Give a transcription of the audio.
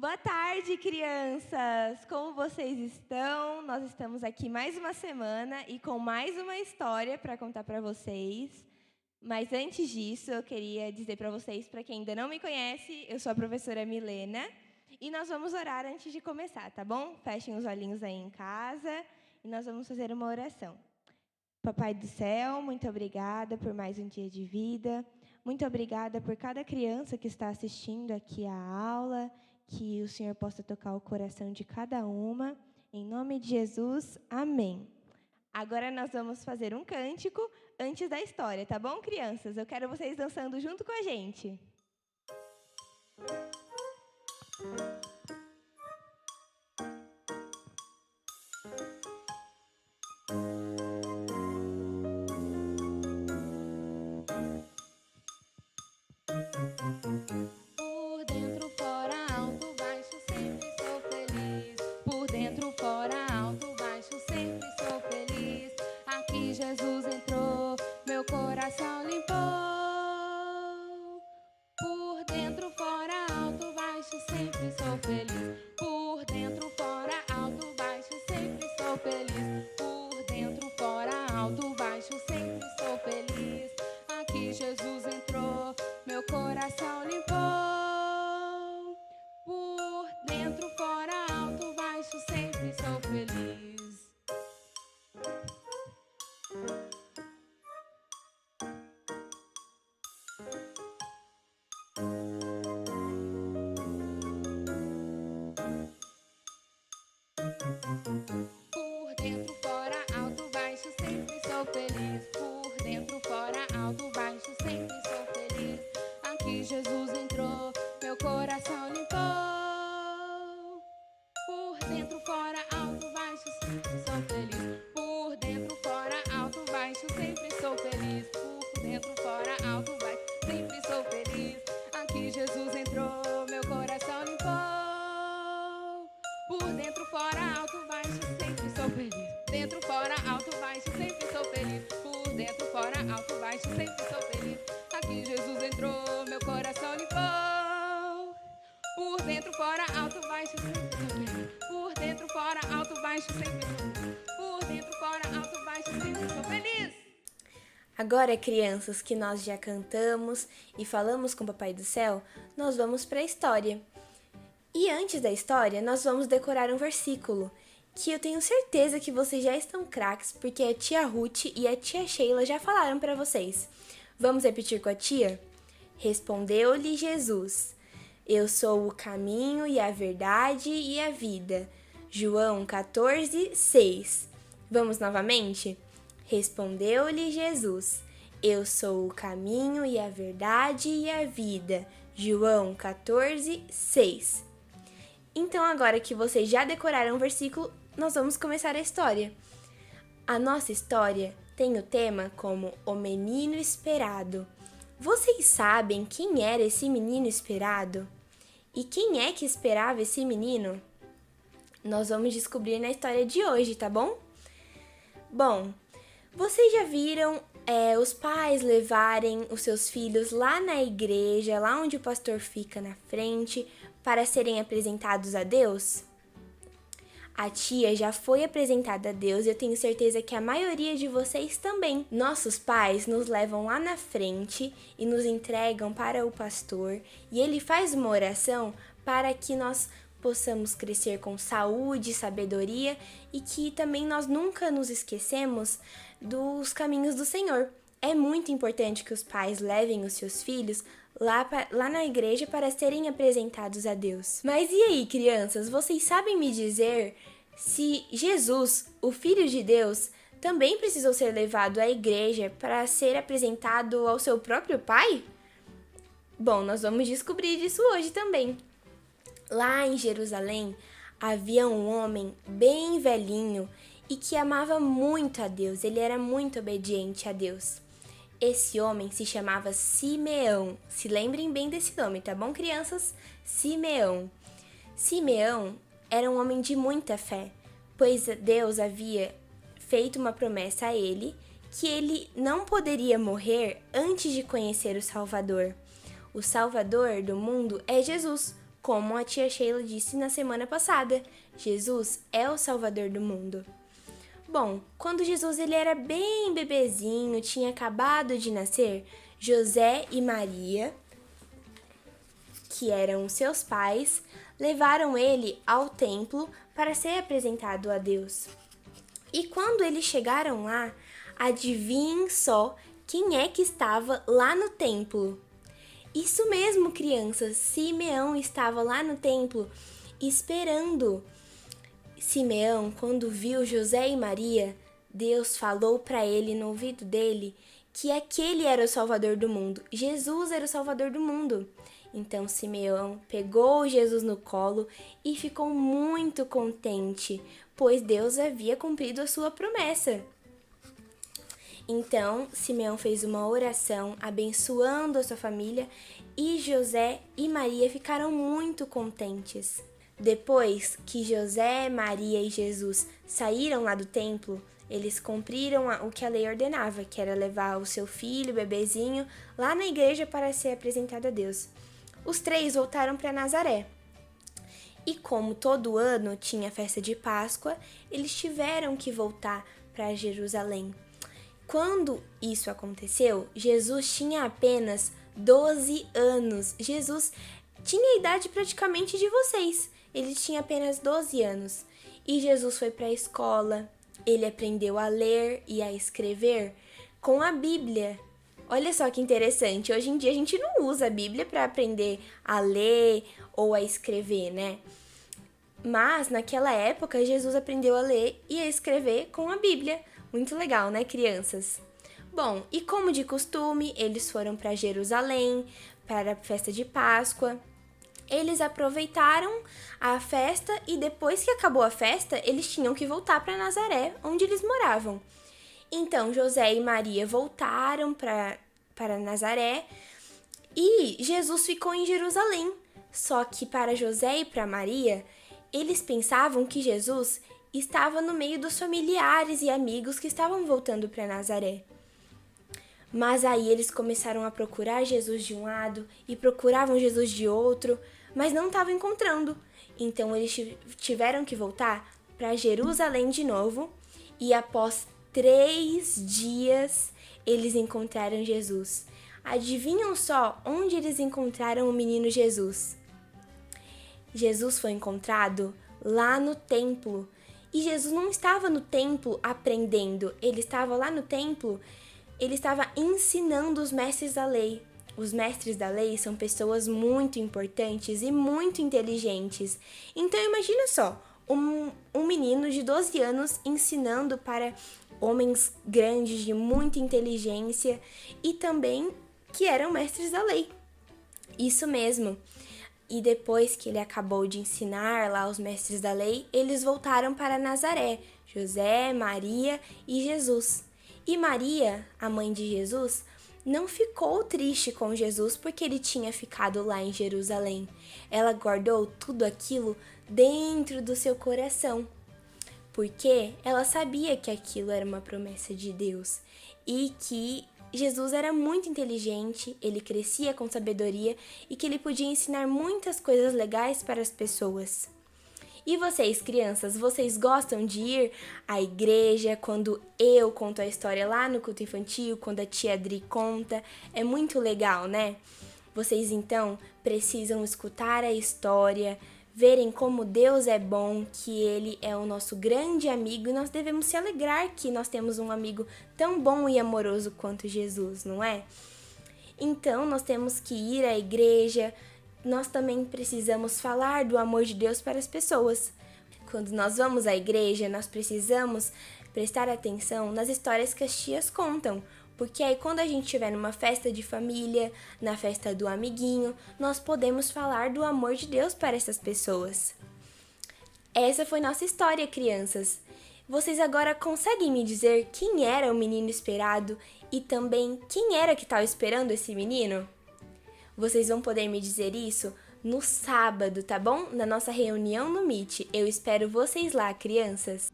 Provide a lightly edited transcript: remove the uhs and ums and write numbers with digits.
Boa tarde, crianças! Como vocês estão? Nós estamos aqui mais uma semana e com mais uma história para contar para vocês. Mas antes disso, eu queria dizer para vocês, para quem ainda não me conhece, eu sou a professora Milena e nós vamos orar antes de começar, tá bom? Fechem os olhinhos aí em casa e nós vamos fazer uma oração. Papai do céu, muito obrigada por mais um dia de vida. Muito obrigada por cada criança que está assistindo aqui a aula, que o Senhor possa tocar o coração de cada uma. Em nome de Jesus, amém. Agora nós vamos fazer um cântico antes da história, tá bom, crianças? Eu quero vocês dançando junto com a gente. Por dentro, fora, alto, baixo, sempre sou feliz. Por dentro, fora, alto, baixo, sempre sou feliz. Aqui Jesus entrou, meu coração limpou. Por dentro, fora, alto, baixo, sempre sou feliz. Por dentro, fora, alto, baixo, sempre sou feliz. Por dentro, fora, alto, baixo, sempre sou feliz. Aqui Jesus entrou, meu coração limpou. Por dentro, fora, alto, baixo, sempre sou feliz. Por dentro, fora, alto, baixo, sempre sou feliz. Por dentro, fora, alto, baixo, sempre sou feliz. Aqui Jesus entrou, meu coração limpou. Por dentro, fora, alto, baixo, sempre sou feliz. Por dentro, fora, alto, baixo, sempre sou feliz. Por dentro, fora, alto, baixo, sempre sou feliz. Aqui Jesus entrou, meu coração limpou. Por dentro, fora, alto, baixo, sempre sou feliz. Dentro, fora, alto, baixo, sempre sou feliz. Por dentro, fora, alto, baixo, sempre sou feliz. Aqui Jesus entrou, meu coração limpou. Por dentro, fora, alto, baixo, sempre sou feliz. Por dentro, fora, alto, baixo, sempre sou feliz. Por dentro, fora, alto, baixo, sempre sou feliz. Agora, crianças, que nós já cantamos e falamos com o Papai do Céu, nós vamos para a história. E antes da história, nós vamos decorar um versículo, que eu tenho certeza que vocês já estão craques, porque a tia Ruth e a tia Sheila já falaram para vocês. Vamos repetir com a tia? Respondeu-lhe Jesus: Eu sou o caminho e a verdade e a vida. João 14:6. Vamos novamente? Respondeu-lhe Jesus: Eu sou o caminho e a verdade e a vida. João 14:6. Então, agora que vocês já decoraram o versículo, nós vamos começar a história. A nossa história tem o tema como O Menino Esperado. Vocês sabem quem era esse menino esperado? E quem é que esperava esse menino? Nós vamos descobrir na história de hoje, tá bom? Bom, vocês já viram os pais levarem os seus filhos lá na igreja, lá onde o pastor fica na frente, para serem apresentados a Deus? A tia já foi apresentada a Deus e eu tenho certeza que a maioria de vocês também. Nossos pais nos levam lá na frente e nos entregam para o pastor e ele faz uma oração para que nós possamos crescer com saúde, sabedoria e que também nós nunca nos esquecemos dos caminhos do Senhor. É muito importante que os pais levem os seus filhos lá na igreja para serem apresentados a Deus. Mas e aí, crianças, vocês sabem me dizer se Jesus, o Filho de Deus, também precisou ser levado à igreja para ser apresentado ao seu próprio Pai? Bom, nós vamos descobrir isso hoje também. Lá em Jerusalém havia um homem bem velhinho e que amava muito a Deus, ele era muito obediente a Deus. Esse homem se chamava Simeão. Se lembrem bem desse nome, tá bom, crianças? Simeão. Simeão era um homem de muita fé, pois Deus havia feito uma promessa a ele que ele não poderia morrer antes de conhecer o Salvador. O Salvador do mundo é Jesus. como a tia Sheila disse na semana passada. Jesus é o Salvador do mundo. Bom, quando Jesus ele era bem bebezinho, tinha acabado de nascer, José e Maria, que eram seus pais, levaram ele ao templo para ser apresentado a Deus. E quando eles chegaram lá, adivinhem só quem é que estava lá no templo. Isso mesmo, crianças, Simeão estava lá no templo esperando. Simeão, quando viu José e Maria, Deus falou para ele no ouvido dele que aquele era o Salvador do mundo. Jesus era o Salvador do mundo. Então Simeão pegou Jesus no colo e ficou muito contente, pois Deus havia cumprido a sua promessa. Então Simeão fez uma oração abençoando a sua família e José e Maria ficaram muito contentes. Depois que José, Maria e Jesus saíram lá do templo, eles cumpriram o que a lei ordenava, que era levar o seu filho, o bebezinho, lá na igreja para ser apresentado a Deus. Os três voltaram para Nazaré. E como todo ano tinha festa de Páscoa, eles tiveram que voltar para Jerusalém. Quando isso aconteceu, Jesus tinha apenas 12 anos. Jesus tinha a idade praticamente de vocês. Ele tinha apenas 12 anos. E Jesus foi para a escola. Ele aprendeu a ler e a escrever com a Bíblia. Olha só que interessante. Hoje em dia a gente não usa a Bíblia para aprender a ler ou a escrever, né? Mas naquela época Jesus aprendeu a ler e a escrever com a Bíblia. Muito legal, né, crianças? Bom, e como de costume, eles foram para Jerusalém, para a festa de Páscoa. Eles aproveitaram a festa e depois que acabou a festa, eles tinham que voltar para Nazaré, onde eles moravam. Então, José e Maria voltaram para Nazaré e Jesus ficou em Jerusalém. Só que para José e para Maria, eles pensavam que Jesus estava no meio dos familiares e amigos que estavam voltando para Nazaré. Mas aí eles começaram a procurar Jesus de um lado e procuravam Jesus de outro, mas não estavam encontrando. Então eles tiveram que voltar para Jerusalém de novo e após 3 dias eles encontraram Jesus. Adivinham só onde eles encontraram o menino Jesus? Jesus foi encontrado lá no templo. E Jesus não estava no templo aprendendo, ele estava lá no templo, ele estava ensinando os mestres da lei. Os mestres da lei são pessoas muito importantes e muito inteligentes. Então imagina só, um menino de 12 anos ensinando para homens grandes de muita inteligência e também que eram mestres da lei. Isso mesmo. E depois que ele acabou de ensinar lá os mestres da lei, eles voltaram para Nazaré, José, Maria e Jesus. E Maria, a mãe de Jesus, não ficou triste com Jesus porque ele tinha ficado lá em Jerusalém. Ela guardou tudo aquilo dentro do seu coração, porque ela sabia que aquilo era uma promessa de Deus e que Jesus era muito inteligente, ele crescia com sabedoria e que ele podia ensinar muitas coisas legais para as pessoas. E vocês, crianças, vocês gostam de ir à igreja quando eu conto a história lá no culto infantil, quando a tia Adri conta? É muito legal, né? Vocês, então, precisam escutar a história, verem como Deus é bom, que Ele é o nosso grande amigo e nós devemos se alegrar que nós temos um amigo tão bom e amoroso quanto Jesus, não é? Então, nós temos que ir à igreja, nós também precisamos falar do amor de Deus para as pessoas. Quando nós vamos à igreja, nós precisamos prestar atenção nas histórias que as tias contam, porque aí quando a gente estiver numa festa de família, na festa do amiguinho, nós podemos falar do amor de Deus para essas pessoas. Essa foi nossa história, crianças. Vocês agora conseguem me dizer quem era o menino esperado e também quem era que estava esperando esse menino? Vocês vão poder me dizer isso no sábado, tá bom? Na nossa reunião no Meet. Eu espero vocês lá, crianças.